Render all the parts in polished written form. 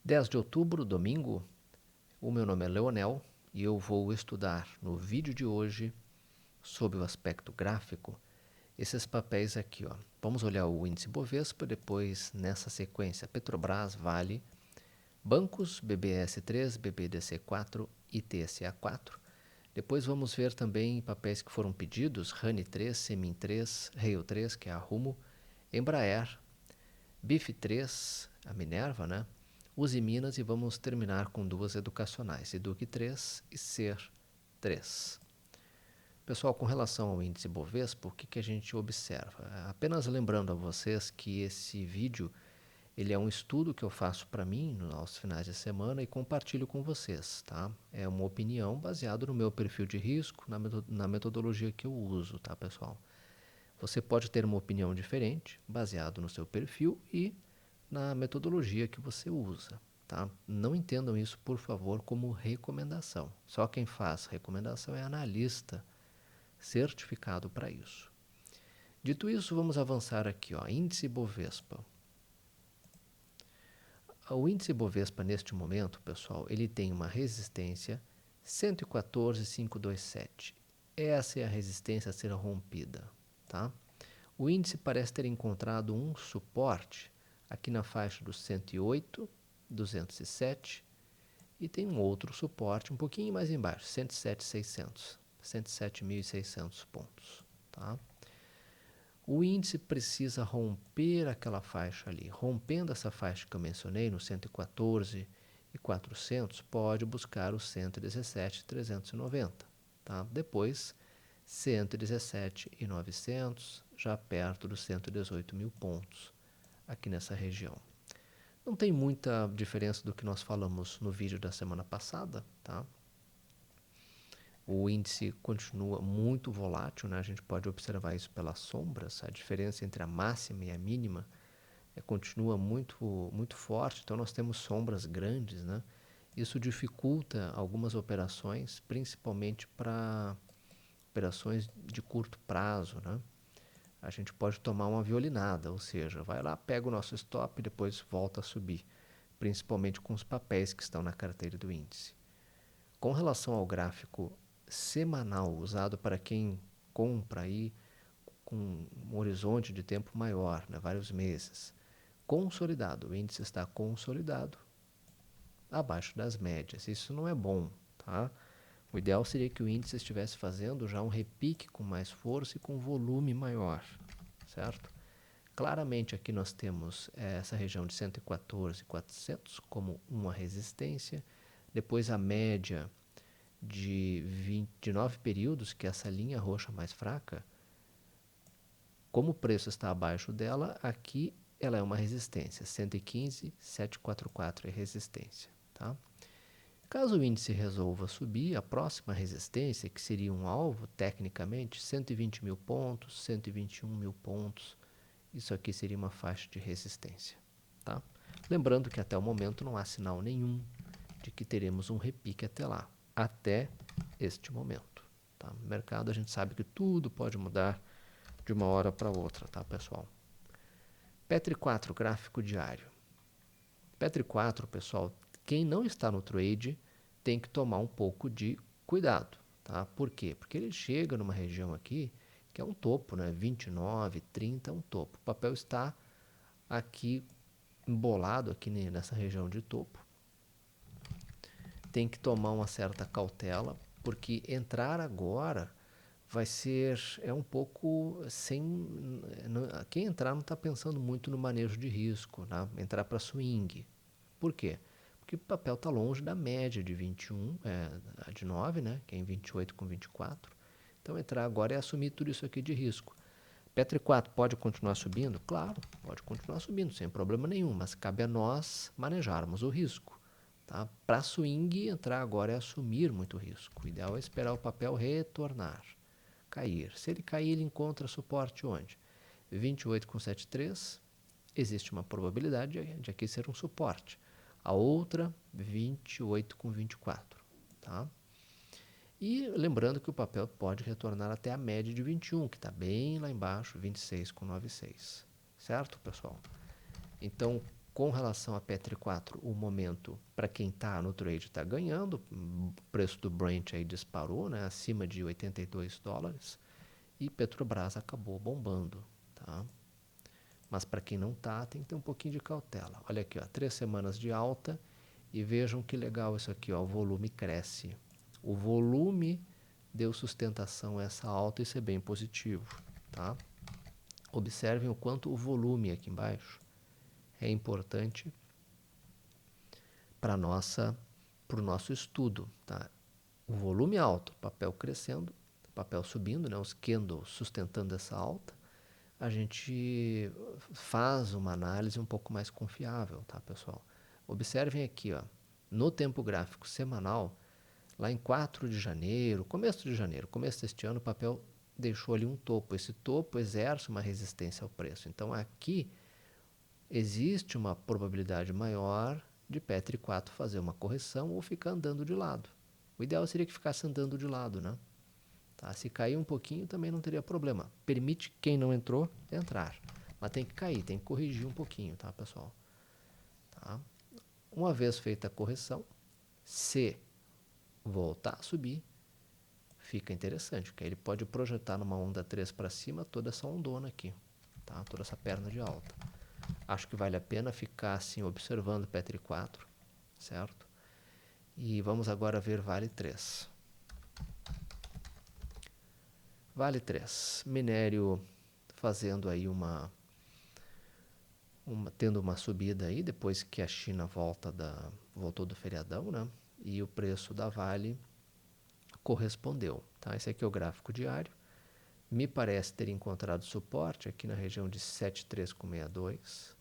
10 de outubro, domingo, o meu nome é Leonel e eu vou estudar no vídeo de hoje, sob o aspecto gráfico, esses papéis aqui. Vamos olhar o índice Bovespa, depois nessa sequência Petrobras, Vale, bancos BBS3, BBDC4 e TSA4. Depois vamos ver também papéis que foram pedidos, RANI3, Semin3, Rail3, que é a Rumo, Embraer, BIF3, a Minerva, né? Usiminas e vamos terminar com duas educacionais, Educ3 e Ser3. Pessoal, com relação ao índice Bovespa, o que a gente observa? Apenas lembrando a vocês que esse vídeo ele é um estudo que eu faço para mim aos finais de semana e compartilho com vocês, tá? É uma opinião baseada no meu perfil de risco, na metodologia que eu uso, tá, pessoal? Você pode ter uma opinião diferente, baseado no seu perfil e na metodologia que você usa, tá? Não entendam isso, por favor, como recomendação. Só quem faz recomendação é analista certificado para isso. Dito isso, vamos avançar aqui, índice Bovespa. O índice Bovespa, neste momento, pessoal, ele tem uma resistência 114.527. Essa é a resistência a ser rompida, tá? O índice parece ter encontrado um suporte aqui na faixa dos 108.207 e tem um outro suporte um pouquinho mais embaixo, 107.600, 107.600 pontos, tá? O índice precisa romper aquela faixa ali. Rompendo essa faixa que eu mencionei, no 114.400, pode buscar o 117.390. Tá? Depois, 117.900, já perto dos 118.000 pontos, aqui nessa região. Não tem muita diferença do que nós falamos no vídeo da semana passada, tá? O índice continua muito volátil, né? A gente pode observar isso pelas sombras. A diferença entre a máxima e a mínima continua muito forte, então nós temos sombras grandes, né? Isso dificulta algumas operações, principalmente para operações de curto prazo, né? A gente pode tomar uma violinada, ou seja, vai lá, pega o nosso stop e depois volta a subir, principalmente com os papéis que estão na carteira do índice. Com relação ao gráfico semanal, usado para quem compra aí com um horizonte de tempo maior, né, vários meses, consolidado, o índice está consolidado abaixo das médias. Isso não é bom, tá? O ideal seria que o índice estivesse fazendo já um repique com mais força e com volume maior, certo? Claramente aqui nós temos essa região de 114.400 como uma resistência, depois a média de 9 períodos, que é essa linha roxa mais fraca, como o preço está abaixo dela, aqui ela é uma resistência, 115.744 é resistência, tá? Caso o índice resolva subir, a próxima resistência, que seria um alvo, tecnicamente, 120.000 pontos, 121.000 pontos, isso aqui seria uma faixa de resistência, tá? Lembrando que até o momento não há sinal nenhum de que teremos um repique até lá, até este momento, tá? No mercado a gente sabe que tudo pode mudar de uma hora para outra, tá, pessoal? Petri 4, gráfico diário. Petri 4, pessoal, quem não está no trade tem que tomar um pouco de cuidado, tá? Por quê? Porque ele chega numa região aqui que é um topo, né? 29, 30 é um topo. O papel está aqui embolado aqui nessa região de topo. Tem que tomar uma certa cautela, porque entrar agora vai ser um pouco sem... Quem entrar não está pensando muito no manejo de risco, né? Entrar para swing. Por quê? Porque o papel está longe da média de 21, de 9, né? Que é em 28 com 24. Então entrar agora é assumir tudo isso aqui de risco. Petri 4 pode continuar subindo? Claro, pode continuar subindo, sem problema nenhum, mas cabe a nós manejarmos o risco. Tá? Para swing, entrar agora é assumir muito risco. O ideal é esperar o papel retornar, cair. Se ele cair, ele encontra suporte onde? 28,73, existe uma probabilidade de aqui ser um suporte. A outra, 28,24. Tá? E lembrando que o papel pode retornar até a média de 21, que está bem lá embaixo, 26,96. Certo, pessoal? Então, com relação a Petri 4, o momento para quem está no trade está ganhando, o preço do Brent aí disparou, né, acima de $82, e Petrobras acabou bombando, tá? Mas para quem não está, tem que ter um pouquinho de cautela. Olha aqui, ó, 3 semanas de alta, e vejam que legal isso aqui, ó, o volume cresce. O volume deu sustentação a essa alta, isso é bem positivo, tá? Observem o quanto o volume aqui embaixo é importante para o nosso estudo, tá? O volume alto, papel crescendo, papel subindo, né? Os candles sustentando essa alta, a gente faz uma análise um pouco mais confiável, tá, pessoal? Observem aqui, ó, no tempo gráfico semanal, lá em 4 de janeiro, começo deste ano, o papel deixou ali um topo. Esse topo exerce uma resistência ao preço. Então, aqui existe uma probabilidade maior de Petri 4 fazer uma correção ou ficar andando de lado. O ideal seria que ficasse andando de lado, né? Tá? Se cair um pouquinho também não teria problema. Permite quem não entrou entrar. Mas tem que cair, tem que corrigir um pouquinho, tá, pessoal? Tá? Uma vez feita a correção, se voltar a subir, fica interessante, porque ele pode projetar numa onda 3 para cima toda essa ondona aqui, tá? Toda essa perna de alta. Acho que vale a pena ficar assim observando o Petri 4, certo? E vamos agora ver Vale 3. Vale 3, minério fazendo aí tendo uma subida aí depois que a China voltou do feriadão, né? E o preço da Vale correspondeu, tá? Esse aqui é o gráfico diário. Me parece ter encontrado suporte aqui na região de 7,362.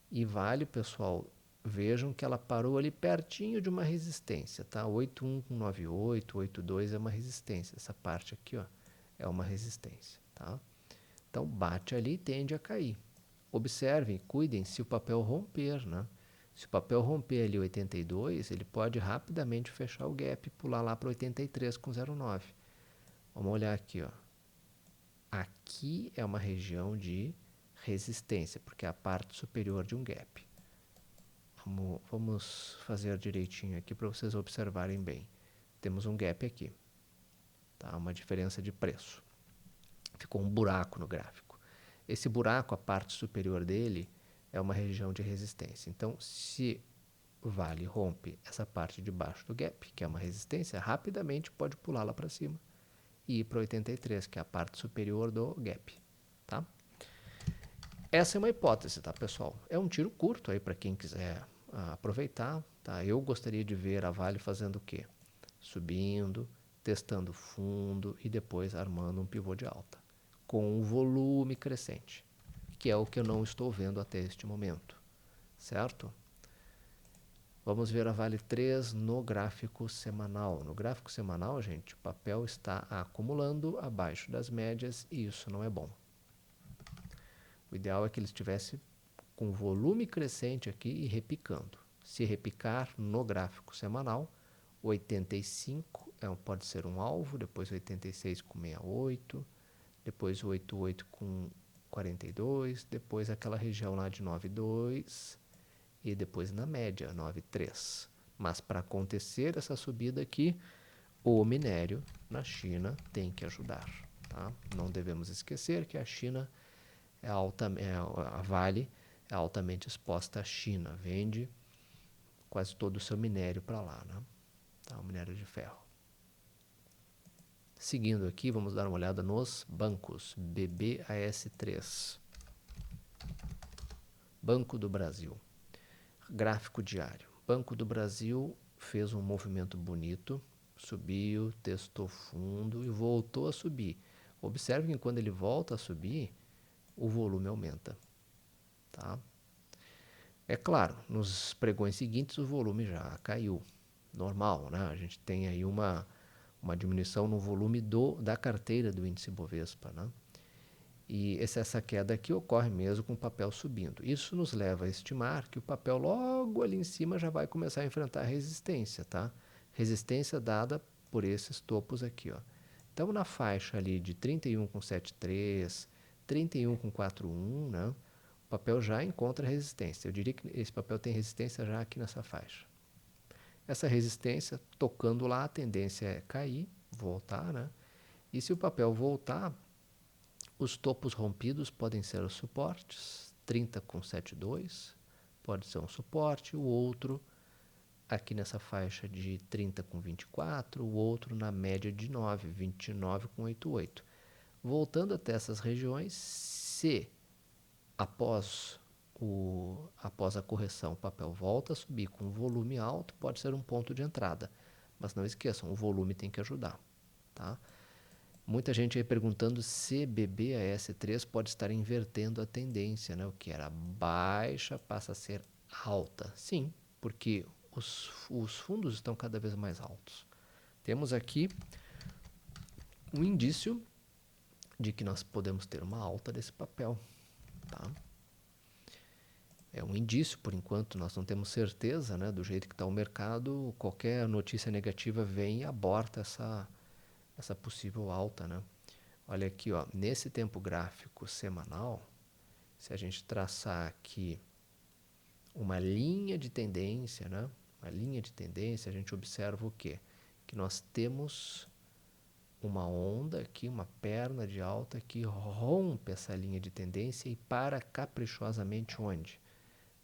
E Vale, pessoal, vejam que ela parou ali pertinho de uma resistência, tá? 8198, 82 é uma resistência. Essa parte aqui, ó, é uma resistência, tá? Então, bate ali e tende a cair. Observem, cuidem se o papel romper, né? Se o papel romper ali 82, ele pode rapidamente fechar o gap e pular lá para 83,09. Vamos olhar aqui, ó. Aqui é uma região de resistência, porque é a parte superior de um gap. Vamos fazer direitinho aqui para vocês observarem bem. Temos um gap aqui, tá? Uma diferença de preço. Ficou um buraco no gráfico. Esse buraco, a parte superior dele, é uma região de resistência. Então, se Vale rompe essa parte de baixo do gap, que é uma resistência, rapidamente pode pular lá para cima e ir para 83, que é a parte superior do gap, tá? Essa é uma hipótese, tá, pessoal? É um tiro curto aí para quem quiser aproveitar, tá? Eu gostaria de ver a Vale fazendo o quê? Subindo, testando fundo e depois armando um pivô de alta, com um volume crescente, que é o que eu não estou vendo até este momento, certo? Vamos ver a Vale 3 no gráfico semanal. No gráfico semanal, gente, o papel está acumulando abaixo das médias e isso não é bom. O ideal é que ele estivesse com volume crescente aqui e repicando. Se repicar no gráfico semanal, 85 pode ser um alvo, depois 86,68, depois 88 com 42, depois aquela região lá de 92 e depois na média 93. Mas para acontecer essa subida aqui, o minério na China tem que ajudar, tá? Não devemos esquecer que a China a Vale é altamente exposta à China, vende quase todo o seu minério para lá, né? Tá, o minério de ferro. Seguindo aqui, vamos dar uma olhada nos bancos. BBAS3. Banco do Brasil. Gráfico diário. Banco do Brasil fez um movimento bonito, subiu, testou fundo e voltou a subir. Observe que quando ele volta a subir, o volume aumenta, tá? É claro, nos pregões seguintes o volume já caiu, normal, né? A gente tem aí uma diminuição no volume da carteira do índice Bovespa, né? E essa queda aqui ocorre mesmo com o papel subindo. Isso nos leva a estimar que o papel logo ali em cima já vai começar a enfrentar resistência, tá? Resistência dada por esses topos aqui, ó. Então, na faixa ali de 31,73, 31,41, né? O papel já encontra resistência. Eu diria que esse papel tem resistência já aqui nessa faixa. Essa resistência, tocando lá, a tendência é cair, voltar, né? E se o papel voltar, os topos rompidos podem ser os suportes, 30 com 7,2 pode ser um suporte, o outro aqui nessa faixa de 30 com 24, o outro na média de 9, 29 com 88. Voltando até essas regiões, se após a correção o papel volta a subir com volume alto, pode ser um ponto de entrada. Mas não esqueçam, o volume tem que ajudar. Tá? Muita gente aí perguntando se BBAS3 pode estar invertendo a tendência, né? O que era baixa passa a ser alta. Sim, porque os fundos estão cada vez mais altos. Temos aqui um indício de que nós podemos ter uma alta desse papel. Tá? É um indício, por enquanto, nós não temos certeza, né? Do jeito que está o mercado, qualquer notícia negativa vem e aborta essa possível alta, né? Olha aqui, ó, nesse tempo gráfico semanal, se a gente traçar aqui uma linha de tendência, né? Uma linha de tendência, a gente observa o quê? Que nós temos uma onda aqui, uma perna de alta que rompe essa linha de tendência e para caprichosamente onde?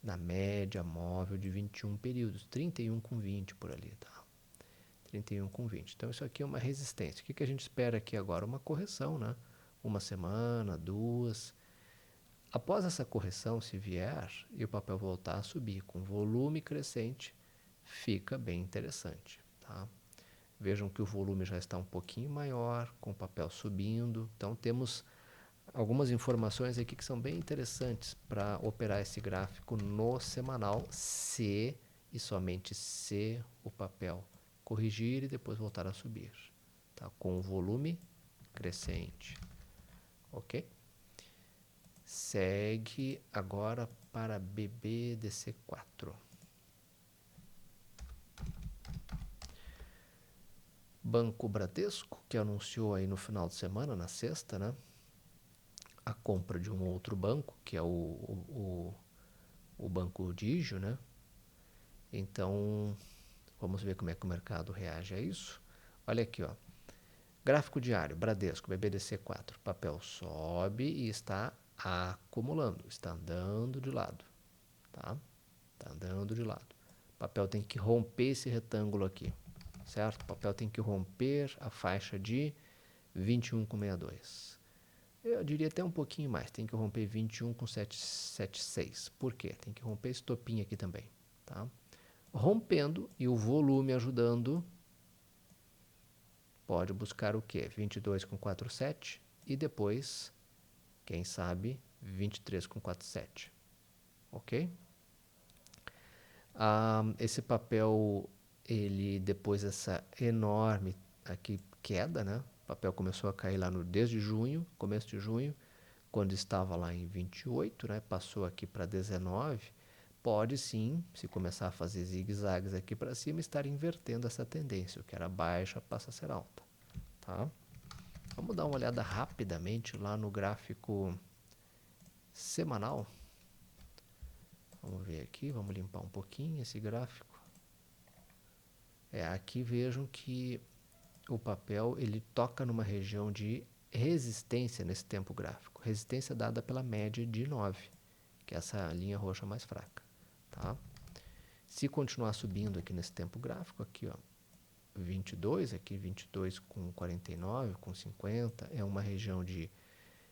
Na média móvel de 21 períodos, 31 com 20 por ali, tá? 31 com 20. Então, isso aqui é uma resistência. O que a gente espera aqui agora? Uma correção, né? Uma semana, duas. Após essa correção, se vier e o papel voltar a subir com volume crescente, fica bem interessante, tá? Vejam que o volume já está um pouquinho maior, com o papel subindo. Então, temos algumas informações aqui que são bem interessantes para operar esse gráfico no semanal, se e somente se o papel corrigir e depois voltar a subir, tá? Com o volume crescente, ok? Segue agora para BBDC4. Banco Bradesco, que anunciou aí no final de semana, na sexta, né? A compra de um outro banco, que é o Banco Digio, né? Então, vamos ver como é que o mercado reage a isso. Olha aqui, ó. Gráfico diário, Bradesco, BBDC4. Papel sobe e está acumulando, está andando de lado. Tá? Está andando de lado. O papel tem que romper esse retângulo aqui, certo? O papel tem que romper a faixa de 21,62. Eu diria até um pouquinho mais, tem que romper 21,776. Por quê? Tem que romper esse topinho aqui também, tá? Rompendo e o volume ajudando, pode buscar o quê? 22,47 e depois, quem sabe, 23,47. Ok? Esse papel, ele depois dessa enorme aqui queda, né? O papel começou a cair lá desde junho, começo de junho, quando estava lá em 28, né? Passou aqui para 19. Pode sim, se começar a fazer zigue-zagues aqui para cima, estar invertendo essa tendência. O que era baixa passa a ser alta. Tá? Vamos dar uma olhada rapidamente lá no gráfico semanal. Vamos ver aqui, vamos limpar um pouquinho esse gráfico. Aqui vejam que o papel ele toca numa região de resistência nesse tempo gráfico. Resistência dada pela média de 9, que é essa linha roxa mais fraca. Tá? Se continuar subindo aqui nesse tempo gráfico, aqui ó, 22, aqui 22 com 49, com 50, é uma região de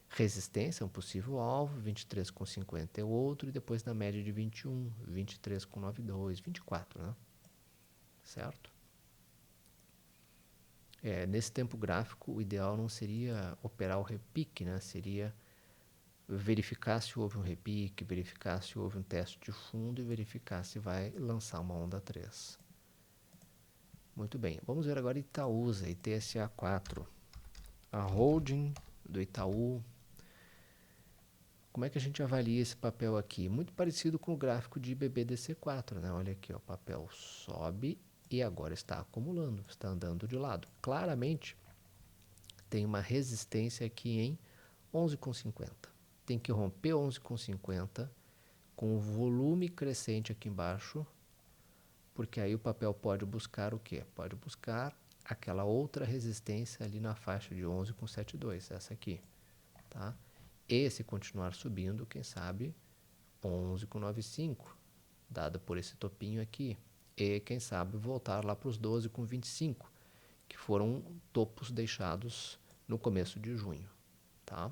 resistência, um possível alvo, 23 com 50 é o outro, e depois na média de 21, 23 com 92, 24, né? Certo? Nesse tempo gráfico, o ideal não seria operar o repique, né? Seria verificar se houve um repique, verificar se houve um teste de fundo e verificar se vai lançar uma onda 3. Muito bem, vamos ver agora Itaúsa, ITSA4. A holding do Itaú. Como é que a gente avalia esse papel aqui? Muito parecido com o gráfico de BBDC4, né? Olha aqui, ó, o papel sobe e agora está acumulando, está andando de lado. Claramente tem uma resistência aqui em 11,50. tem que romper 11,50 com o volume crescente aqui embaixo, porque aí o papel pode buscar o quê? Pode buscar aquela outra resistência ali na faixa de 11,72, essa aqui, tá? E se continuar subindo, quem sabe 11,95, dado por esse topinho aqui. E quem sabe voltar lá para os 12,25, que foram topos deixados no começo de junho, tá?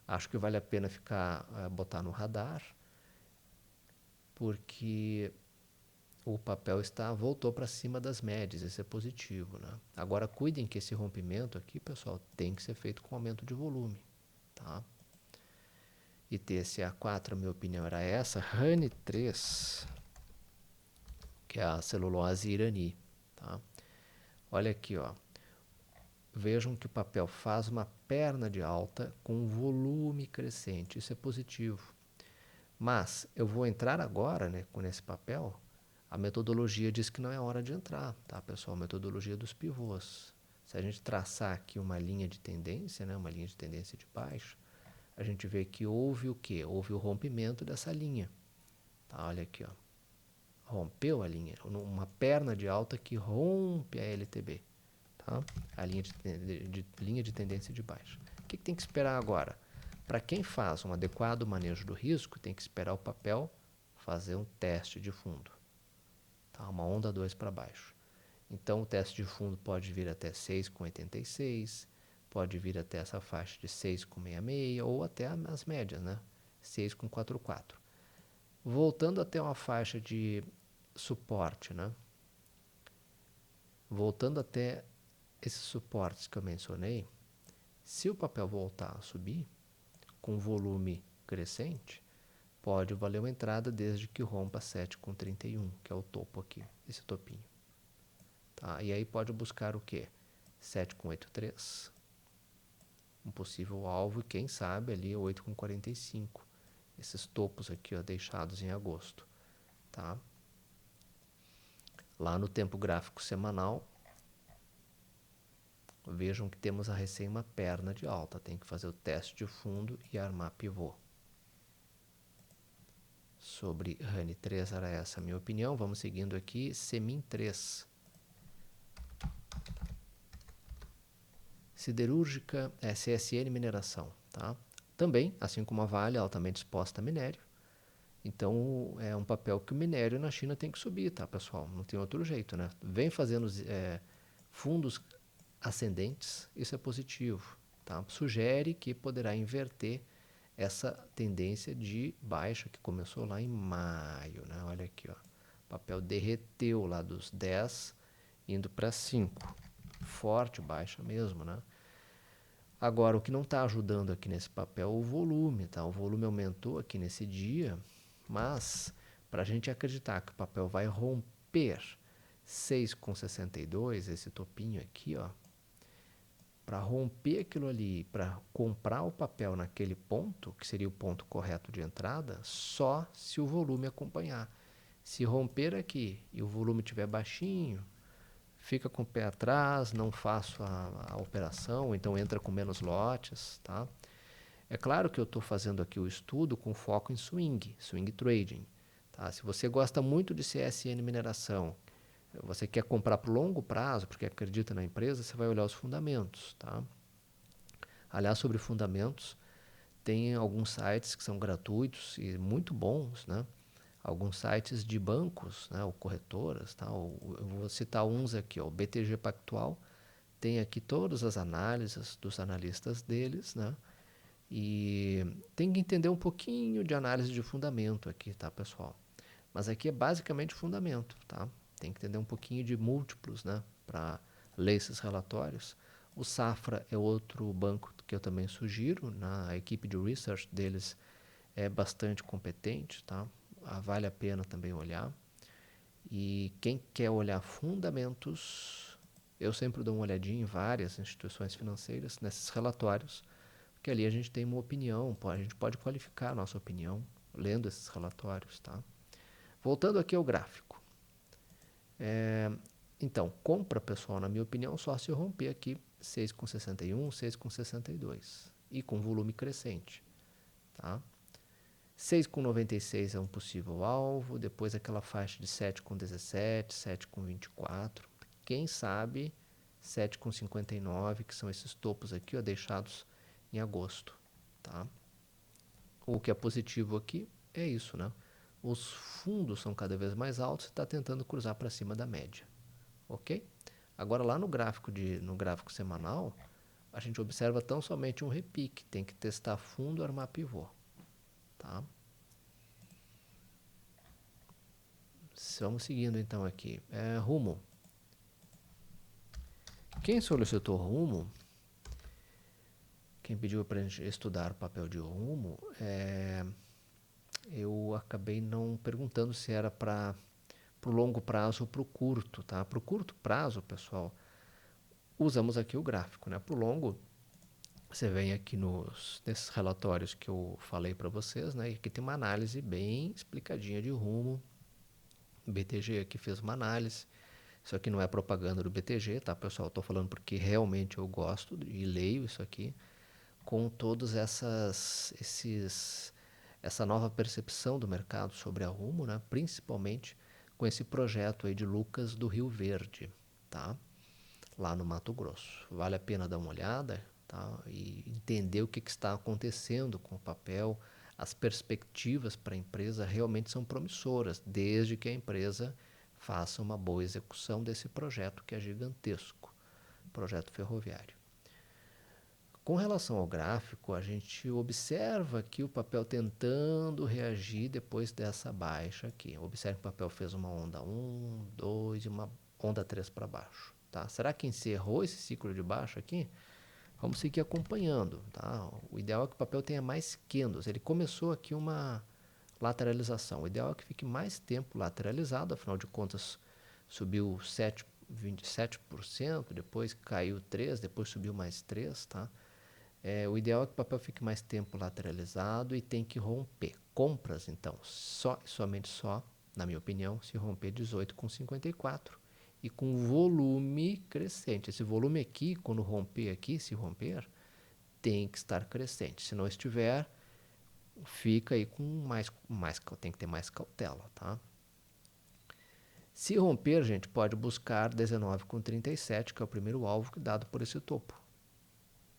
Acho que vale a pena botar no radar, porque o papel voltou para cima das médias, isso é positivo, né? Agora cuidem que esse rompimento aqui, pessoal, tem que ser feito com aumento de volume, tá? E TSA4, a minha opinião era essa. RANI 3, que é a celulose irani, tá? Olha aqui, ó. Vejam que o papel faz uma perna de alta com volume crescente, isso é positivo. Mas eu vou entrar agora, né, com esse papel. A metodologia diz que não é hora de entrar, tá, pessoal? A metodologia dos pivôs. Se a gente traçar aqui uma linha de tendência, né, uma linha de tendência de baixo, a gente vê que houve o quê? Houve o rompimento dessa linha. Tá, olha aqui, ó. Rompeu a linha, uma perna de alta que rompe a LTB, tá? A linha de tendência de baixo. O que tem que esperar agora? Para quem faz um adequado manejo do risco, tem que esperar o papel fazer um teste de fundo, tá? Uma onda 2 para baixo. Então o teste de fundo pode vir até 6,86, pode vir até essa faixa de 6,66 ou até as médias, né? 6,44. Voltando até uma faixa de suporte, né? Voltando até esses suportes que eu mencionei, se o papel voltar a subir com volume crescente, pode valer uma entrada desde que rompa 7,31, que é o topo aqui, esse topinho. Tá? E aí pode buscar o quê? 7,83, um possível alvo, e quem sabe ali 8,45. Esses topos aqui, ó, deixados em agosto. Tá? Lá no tempo gráfico semanal, vejam que temos a recém uma perna de alta. Tem que fazer o teste de fundo e armar pivô. Sobre RANI 3 era essa a minha opinião. Vamos seguindo aqui. Semin 3. Siderúrgica, CSN Mineração. Tá? Também, assim como a Vale, altamente exposta a minério. Então, é um papel que o minério na China tem que subir, tá, pessoal? Não tem outro jeito, né? Vem fazendo fundos ascendentes, isso é positivo, tá? Sugere que poderá inverter essa tendência de baixa que começou lá em maio, né? Olha aqui, ó. O papel derreteu lá dos 10 indo para 5. Forte baixa mesmo, né? Agora, o que não está ajudando aqui nesse papel é o volume, tá? O volume aumentou aqui nesse dia, mas para a gente acreditar que o papel vai romper 6,62, esse topinho aqui, ó, para romper aquilo ali, para comprar o papel naquele ponto, que seria o ponto correto de entrada, só se o volume acompanhar. Se romper aqui e o volume estiver baixinho, fica com o pé atrás, não faço a operação, então entra com menos lotes, tá? É claro que eu estou fazendo aqui o estudo com foco em swing trading, tá? Se você gosta muito de CSN mineração, você quer comprar para o longo prazo, porque acredita na empresa, você vai olhar os fundamentos, tá? Aliás, sobre fundamentos, tem alguns sites que são gratuitos e muito bons, né? Alguns sites de bancos, né, ou corretoras, tá? Eu vou citar uns aqui, ó, o BTG Pactual tem aqui todas as análises dos analistas deles, né? E tem que entender um pouquinho de análise de fundamento aqui, tá, pessoal? Mas aqui é basicamente fundamento, tá? Tem que entender um pouquinho de múltiplos, né, para ler esses relatórios. O Safra é outro banco que eu também sugiro, né? A equipe de research deles é bastante competente, tá? Vale a pena também olhar. E quem quer olhar fundamentos, eu sempre dou uma olhadinha em várias instituições financeiras, nesses relatórios, porque ali a gente tem uma opinião, a gente pode qualificar a nossa opinião lendo esses relatórios, tá? Voltando aqui ao gráfico. Então, compra, pessoal, na minha opinião, só se romper aqui 6,61, 6,62 e com volume crescente. tá? 6,96 é um possível alvo, depois aquela faixa de 7,17, 7,24, quem sabe 7,59, que são esses topos aqui, ó, deixados em agosto, tá? O que é positivo aqui é isso, né? Os fundos são cada vez mais altos e está tentando cruzar para cima da média, ok? Agora lá no gráfico semanal, a gente observa tão somente um repique, tem que testar fundo, armar pivô, tá? Vamos seguindo então aqui. Rumo. Quem solicitou rumo, quem pediu para a gente estudar o papel de rumo, eu acabei não perguntando se era para o longo prazo ou para o curto, tá? Para o curto prazo, pessoal, usamos aqui o gráfico, né? Para o longo, você vem aqui nesses relatórios que eu falei para vocês, né? E aqui tem uma análise bem explicadinha de rumo. O BTG aqui fez uma análise. Isso aqui não é propaganda do BTG, tá, pessoal? Estou falando porque realmente eu gosto e leio isso aqui com todos essa nova percepção do mercado sobre a Rumo, né? Principalmente com esse projeto aí de Lucas do Rio Verde, tá? Lá no Mato Grosso. Vale a pena dar uma olhada, tá? E entender o que está acontecendo com o papel. As perspectivas para a empresa realmente são promissoras, desde que a empresa faça uma boa execução desse projeto que é gigantesco, projeto ferroviário. Com relação ao gráfico, a gente observa aqui o papel tentando reagir depois dessa baixa aqui. Observe que o papel fez uma onda 1, 2 e uma onda 3 para baixo. Tá? Será que encerrou esse ciclo de baixa aqui? Vamos seguir acompanhando. Tá? O ideal é que o papel tenha mais candles. Ele começou aqui uma lateralização. O ideal é que fique mais tempo lateralizado, afinal de contas subiu 27%, depois caiu 3%, depois subiu mais 3%. Tá? O ideal é que o papel fique mais tempo lateralizado e tem que romper. Compras, então, somente só, na minha opinião, se romper 18,54 e com volume crescente. Esse volume aqui, quando romper aqui, se romper, tem que estar crescente. Se não estiver, fica aí com tem que ter mais cautela, tá? Se romper, gente, pode buscar 19,37, que é o primeiro alvo dado por esse topo,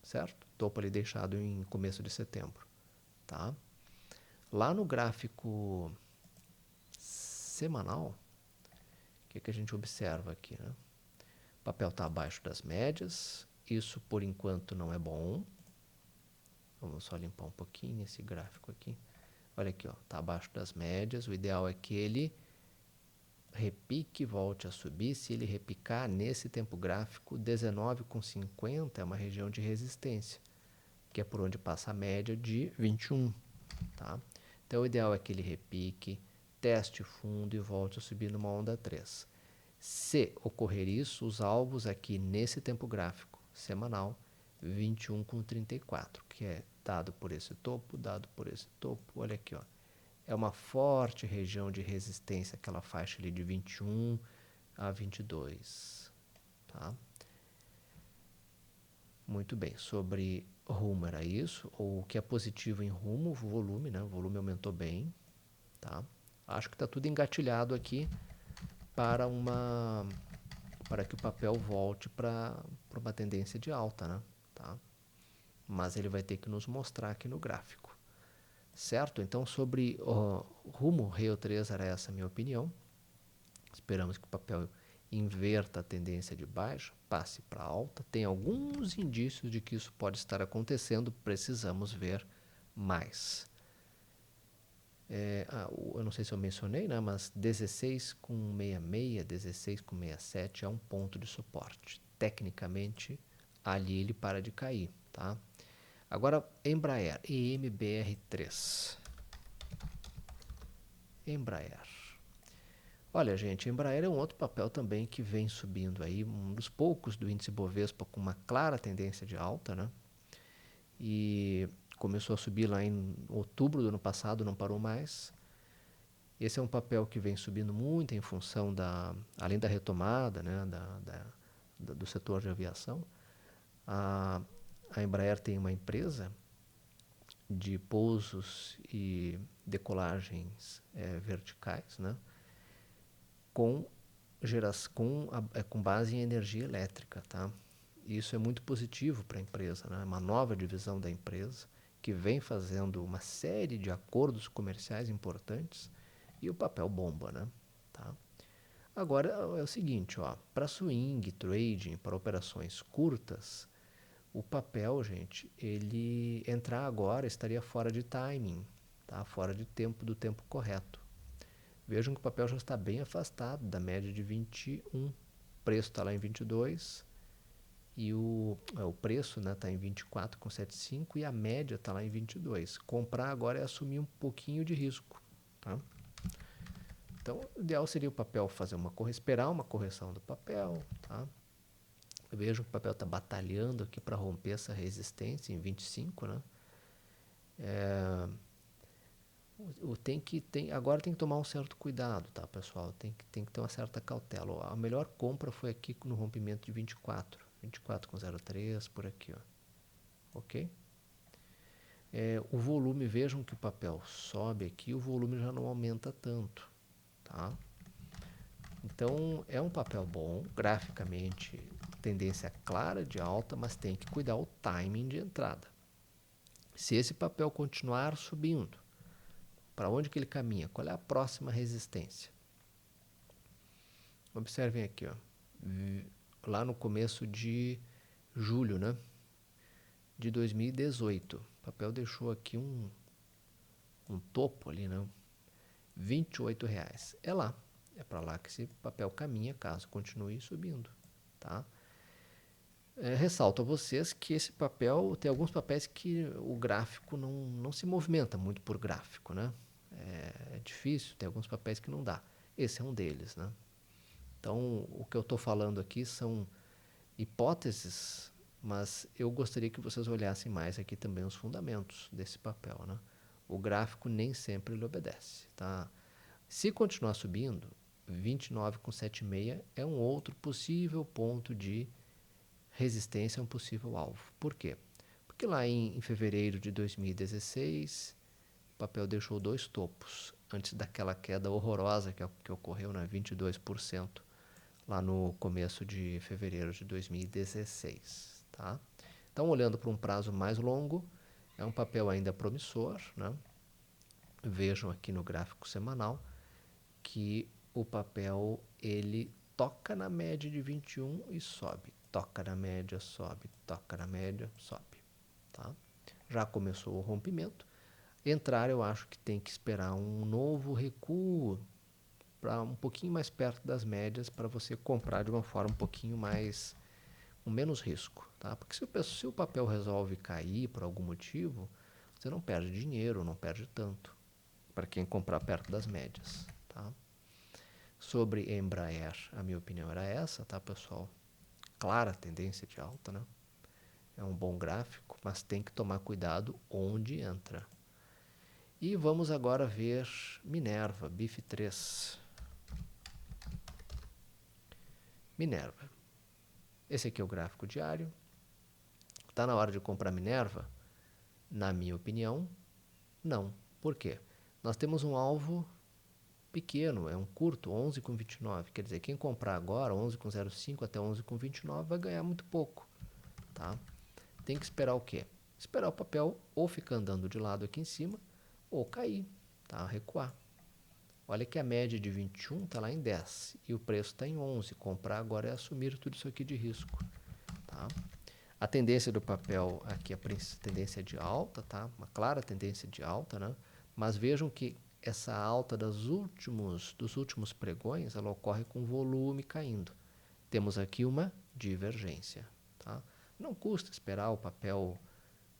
certo? Topo ali deixado em começo de setembro, tá? Lá no gráfico semanal, o que a gente observa aqui, né? O papel está abaixo das médias, isso por enquanto não é bom. Vamos só limpar um pouquinho esse gráfico aqui. Olha aqui, ó, está abaixo das médias. O ideal é que ele repique, volte a subir. Se ele repicar nesse tempo gráfico, 19,50 é uma região de resistência, que é por onde passa a média de 21. Tá? Então, o ideal é que ele repique, teste fundo e volte a subir numa onda 3. Se ocorrer isso, os alvos aqui nesse tempo gráfico semanal, 21,34, que é dado por esse topo, dado por esse topo. Olha aqui, ó. É uma forte região de resistência, aquela faixa ali de 21 a 22. Tá? Muito bem, sobre rumo era isso. O que é positivo em rumo, o volume, né? O volume aumentou bem. Tá? Acho que está tudo engatilhado aqui para que o papel volte para uma tendência de alta, né? Tá? Mas ele vai ter que nos mostrar aqui no gráfico. Certo? Então, sobre rumo Rio 3 era essa a minha opinião. Esperamos que o papel inverta a tendência de baixa, passe para alta. Tem alguns indícios de que isso pode estar acontecendo, precisamos ver mais. Eu não sei se eu mencionei, né, mas 16,66, 16,67 é um ponto de suporte. Tecnicamente, ali ele para de cair. Tá? Agora, Embraer, EMBR3. Embraer. Olha, gente, Embraer é um outro papel também que vem subindo aí, um dos poucos do índice Bovespa com uma clara tendência de alta, né? E começou a subir lá em outubro do ano passado, não parou mais. Esse é um papel que vem subindo muito em função além da retomada, né, do setor de aviação. A Embraer tem uma empresa de pousos e decolagens verticais, né? Com, com base em energia elétrica, tá? Isso é muito positivo para a empresa, né? É uma nova divisão da empresa que vem fazendo uma série de acordos comerciais importantes e o papel bomba, né? Tá? Agora é o seguinte, ó, para swing, trading, para operações curtas, o papel, gente, ele entrar agora estaria fora de timing, tá? Fora de tempo, do tempo correto. Vejam que o papel já está bem afastado da média de 21. O preço está lá em 22 e o preço está em 24,75 e a média está lá em 22. Comprar agora é assumir um pouquinho de risco. Tá? Então, o ideal seria o papel fazer esperar uma correção do papel. Tá? Vejam que o papel está batalhando aqui para romper essa resistência em 25. Né? Agora tem que tomar um certo cuidado, tá, pessoal? Tem que ter uma certa cautela. A melhor compra foi aqui no rompimento de 24. 24,03, por aqui, ó. Ok? O volume, vejam que o papel sobe aqui, o volume já não aumenta tanto, tá? Então, é um papel bom, graficamente, tendência clara de alta, mas tem que cuidar o timing de entrada. Se esse papel continuar subindo, para onde que ele caminha? Qual é a próxima resistência? Observem aqui, ó. Lá no começo de julho, né? De 2018. O papel deixou aqui um topo ali, né? R$ 28. É lá. É para lá que esse papel caminha caso continue subindo, tá? Ressalto a vocês que esse papel, tem alguns papéis que o gráfico não se movimenta muito por gráfico, né? É difícil, tem alguns papéis que não dá. Esse é um deles, né? Então, o que eu estou falando aqui são hipóteses, mas eu gostaria que vocês olhassem mais aqui também os fundamentos desse papel, né? O gráfico nem sempre ele obedece, tá? Se continuar subindo, 29,76 é um outro possível ponto de resistência, um possível alvo. Por quê? Porque lá em fevereiro de 2016, o papel deixou dois topos, antes daquela queda horrorosa que ocorreu, né? 22%. Lá no começo de fevereiro de 2016. Tá? Então, olhando para um prazo mais longo, é um papel ainda promissor. Né? Vejam aqui no gráfico semanal que o papel ele toca na média de 21 e sobe. Toca na média, sobe. Toca na média, sobe. Tá? Já começou o rompimento. Entrar, eu acho que tem que esperar um novo recuo para um pouquinho mais perto das médias para você comprar de uma forma um pouquinho mais, com menos risco, tá? Porque se o papel resolve cair por algum motivo, você não perde dinheiro, não perde tanto para quem comprar perto das médias, tá? Sobre Embraer, a minha opinião era essa, tá, pessoal? Clara tendência de alta, né? É um bom gráfico, mas tem que tomar cuidado onde entra. E vamos agora ver Minerva, BIF3. Minerva. Esse aqui é o gráfico diário. Está na hora de comprar Minerva? Na minha opinião, não. Por quê? Nós temos um alvo pequeno, é um curto, 11,29. Quer dizer, quem comprar agora, 11,05 até 11,29, vai ganhar muito pouco. Tá? Tem que esperar o quê? Esperar o papel ou ficar andando de lado aqui em cima, ou cair, tá? Recuar. Olha que a média de 21 está lá em 10 e o preço está em 11. Comprar agora é assumir tudo isso aqui de risco. Tá? A tendência do papel aqui, a tendência de alta, tá? Uma clara tendência de alta, né? Mas vejam que essa alta dos últimos pregões, ela ocorre com volume caindo. Temos aqui uma divergência, tá? Não custa esperar o papel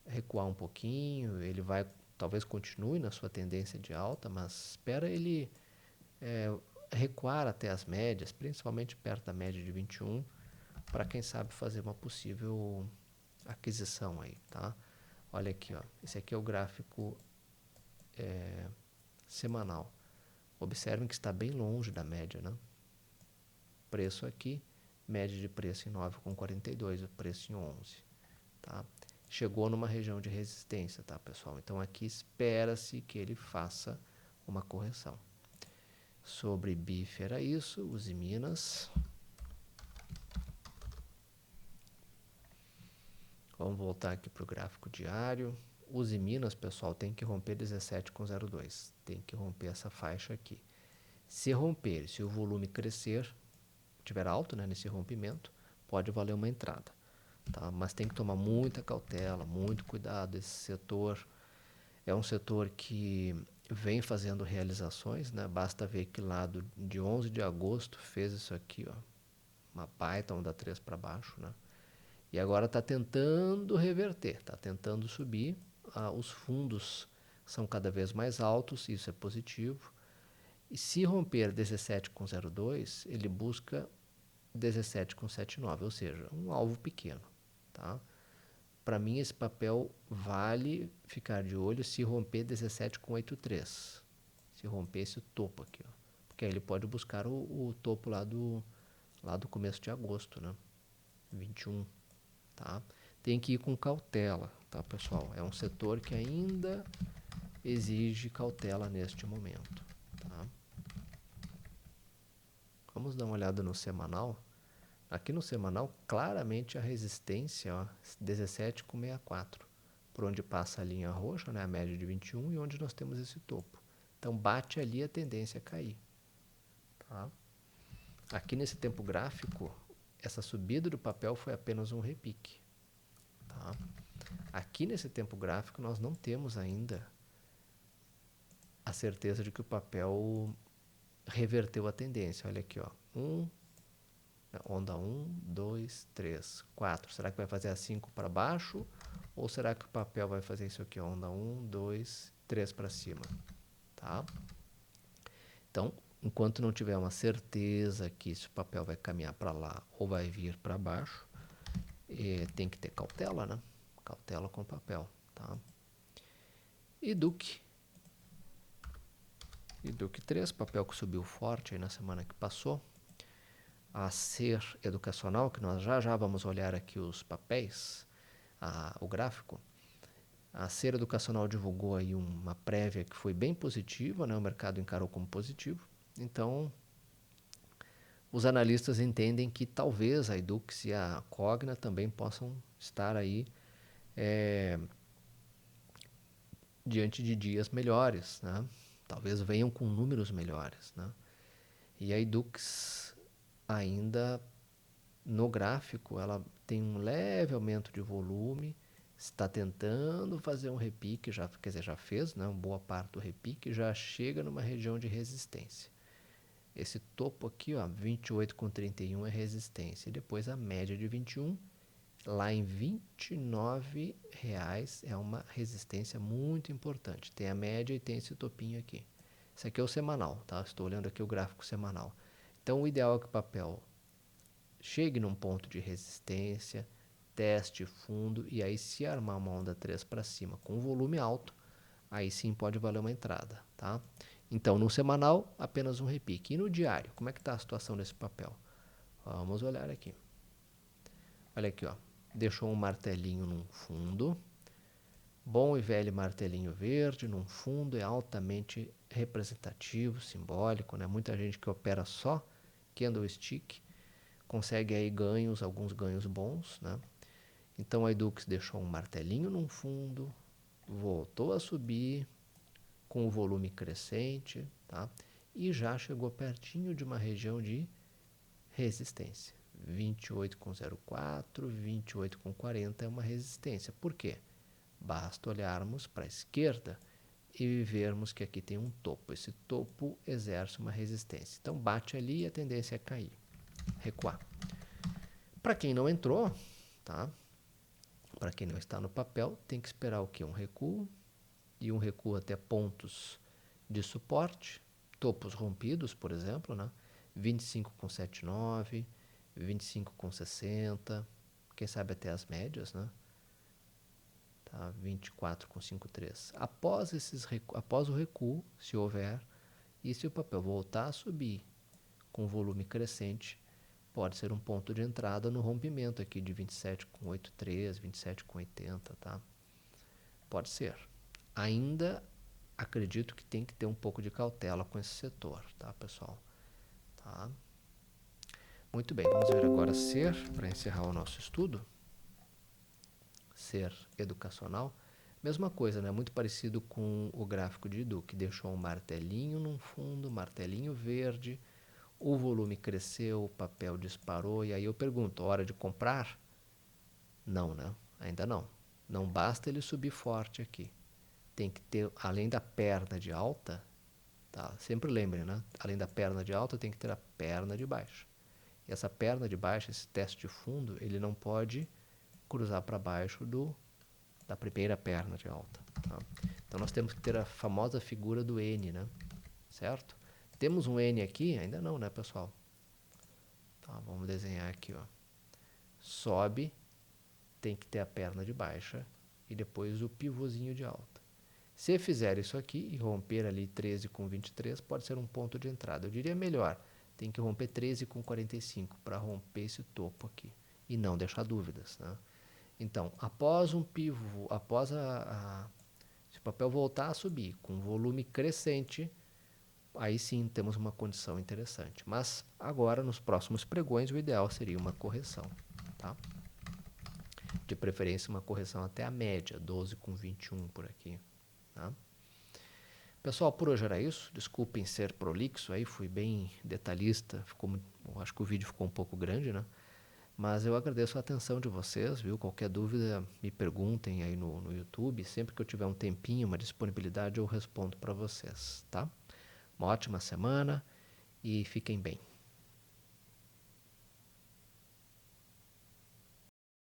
recuar um pouquinho, ele vai, talvez continue na sua tendência de alta, mas espera ele recuar até as médias, principalmente perto da média de 21, para quem sabe fazer uma possível aquisição aí, tá? Olha aqui, ó. Esse aqui é o gráfico semanal. Observem que está bem longe da média, né? Preço aqui, média de preço em 9,42, o preço em 11, tá? chegou numa região de resistência, tá, pessoal? Então aqui espera-se que ele faça uma correção. Sobre BIF era isso, use Minas. Vamos voltar aqui para o gráfico diário. Use Minas, pessoal, tem que romper 17,02. Tem que romper essa faixa aqui. Se romper, se o volume crescer, tiver alto, né, nesse rompimento, pode valer uma entrada. Tá? Mas tem que tomar muita cautela, muito cuidado. Esse setor é um setor que vem fazendo realizações, né? Basta ver que lá de 11 de agosto fez isso aqui, ó, uma baita onda 3 para baixo, né? E agora está tentando reverter, está tentando subir. Os fundos são cada vez mais altos, isso é positivo. E se romper 17,02, ele busca 17,79, ou seja, um alvo pequeno. Tá? Para mim, esse papel vale ficar de olho se romper 17,83. Se romper esse topo aqui, ó. Porque aí ele pode buscar o topo lá do começo de agosto, né? 21. Tá? Tem que ir com cautela, tá, pessoal? É um setor que ainda exige cautela neste momento. Tá? Vamos dar uma olhada no semanal. Aqui no semanal, claramente a resistência, ó, 17,64, por onde passa a linha roxa, né, a média de 21, e onde nós temos esse topo. Então bate ali, a tendência é cair. Tá? Aqui nesse tempo gráfico, essa subida do papel foi apenas um repique. Tá? Aqui nesse tempo gráfico nós não temos ainda a certeza de que o papel reverteu a tendência. Olha aqui, ó. Onda 1, 2, 3, 4. Será que vai fazer a 5 para baixo? Ou será que o papel vai fazer isso aqui? Onda 1, 2, 3 para cima. Tá? Então, enquanto não tiver uma certeza que se o papel vai caminhar para lá ou vai vir para baixo, tem que ter cautela, né? Cautela com o papel. Tá? E Duque 3, papel que subiu forte aí na semana que passou. A Ser Educacional, que nós já vamos olhar aqui os papéis, o gráfico. A Ser Educacional divulgou aí uma prévia que foi bem positiva, né? O mercado encarou como positivo. Então, os analistas entendem que talvez a Edux e a Cogna também possam estar aí diante de dias melhores, né? Talvez venham com números melhores, né? E a Edux ainda no gráfico ela tem um leve aumento de volume, está tentando fazer um repique, quer dizer, já fez, né, uma boa parte do repique, já chega numa região de resistência. Esse topo aqui, ó, 28,31 é resistência, e depois a média de 21, lá em R$ 29,00 é uma resistência muito importante. Tem a média e tem esse topinho aqui. Esse aqui é o semanal, tá? Estou olhando aqui o gráfico semanal. Então o ideal é que o papel chegue num ponto de resistência, teste fundo e aí se armar uma onda 3 para cima com volume alto, aí sim pode valer uma entrada, tá? Então no semanal apenas um repique. E no diário, como é que está a situação desse papel? Vamos olhar aqui. Olha aqui, ó. Deixou um martelinho num fundo. Bom e velho martelinho verde num fundo, é altamente representativo, simbólico, né? Muita gente que opera só candlestick consegue aí ganhos, alguns ganhos bons, né? Então a Edux deixou um martelinho num fundo, voltou a subir com o volume crescente, tá? E já chegou pertinho de uma região de resistência. 28,04, 28,40 é uma resistência. Por quê? Basta olharmos para a esquerda e vermos que aqui tem um topo. Esse topo exerce uma resistência. Então bate ali e a tendência é cair, recuar. Para quem não entrou, tá? Para quem não está no papel, tem que esperar o quê? Um recuo e um recuo até pontos de suporte, topos rompidos, por exemplo, né? 25,79, 25,60, quem sabe até as médias, né? Tá? 24,53. Após o recuo, se houver, e se o papel voltar a subir com volume crescente, pode ser um ponto de entrada no rompimento aqui de 27,83, 27,80, tá? Pode ser. Ainda acredito que tem que ter um pouco de cautela com esse setor, tá, pessoal? Tá? Muito bem, vamos ver agora ser, para encerrar o nosso estudo, ser educacional. Mesma coisa, né? Muito parecido com o gráfico de Edu, que deixou um martelinho num fundo, martelinho verde, o volume cresceu, o papel disparou, e aí eu pergunto, hora de comprar? Não, né? Ainda não. Não basta ele subir forte aqui. Tem que ter, além da perna de alta, tá? Sempre lembre, né? Além da perna de alta, tem que ter a perna de baixo. E essa perna de baixo, esse teste de fundo, ele não pode cruzar para baixo da primeira perna de alta. Tá? Então nós temos que ter a famosa figura do N, né? Certo? Temos um N aqui? Ainda não, né, pessoal? Tá, vamos desenhar aqui, ó. Sobe, tem que ter a perna de baixa e depois o pivôzinho de alta. Se fizer isso aqui e romper ali 13 com 23, pode ser um ponto de entrada. Eu diria melhor, tem que romper 13 com 45 para romper esse topo aqui e não deixar dúvidas, né? Então, após um pivô, se o papel voltar a subir com volume crescente, aí sim temos uma condição interessante. Mas agora, nos próximos pregões, o ideal seria uma correção, tá? De preferência uma correção até a média, 12 com 21 por aqui, tá? Pessoal, por hoje era isso. Desculpem ser prolixo aí, fui bem detalhista. Acho que o vídeo ficou um pouco grande, né? Mas eu agradeço a atenção de vocês, viu? Qualquer dúvida, me perguntem aí no YouTube. Sempre que eu tiver um tempinho, uma disponibilidade, eu respondo para vocês, tá? Uma ótima semana e fiquem bem.